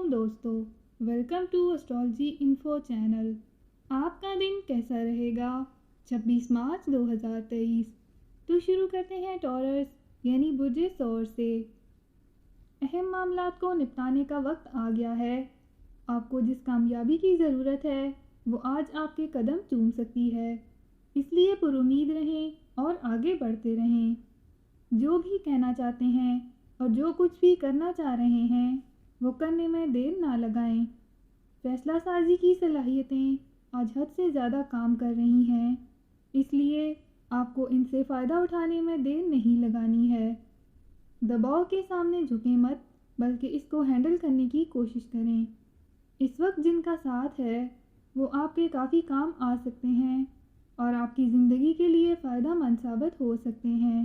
वालेकुम दोस्तों, welcome to astrology info channel. आपका दिन कैसा रहेगा 26 मार्च 2023। तो शुरू करते हैं टॉरस यानी बुर्ज सौर से। अहम मामलात को निपटाने का वक्त आ गया है। आपको जिस कामयाबी की ज़रूरत है वो आज आपके कदम चूम सकती है, इसलिए पुरुमीद रहें और आगे बढ़ते रहें। जो भी कहना चाहते हैं और जो कुछ भी करना चाह रहे हैं वो करने में देर ना लगाएं। फैसला साजी की सलाहियतें आज हद से ज़्यादा काम कर रही हैं, इसलिए आपको इनसे फ़ायदा उठाने में देर नहीं लगानी है। दबाव के सामने झुकें मत, बल्कि इसको हैंडल करने की कोशिश करें। इस वक्त जिनका साथ है वो आपके काफ़ी काम आ सकते हैं और आपकी ज़िंदगी के लिए फ़ायदेमंद साबित हो सकते हैं।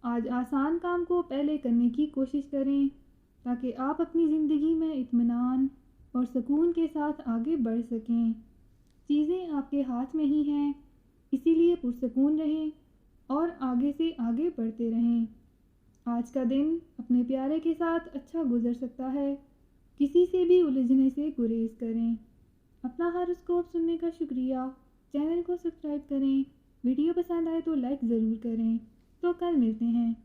आज आसान काम को पहले करने की कोशिश करें ताकि आप अपनी ज़िंदगी में इत्मीनान और सुकून के साथ आगे बढ़ सकें। चीज़ें आपके हाथ में ही हैं, इसीलिए पुरसकून रहें और आगे से आगे बढ़ते रहें। आज का दिन अपने प्यारे के साथ अच्छा गुजर सकता है। किसी से भी उलझने से गुरेज करें। अपना हॉरोस्कोप सुनने का शुक्रिया। चैनल को सब्सक्राइब करें। वीडियो पसंद आए तो लाइक ज़रूर करें। तो कल मिलते हैं।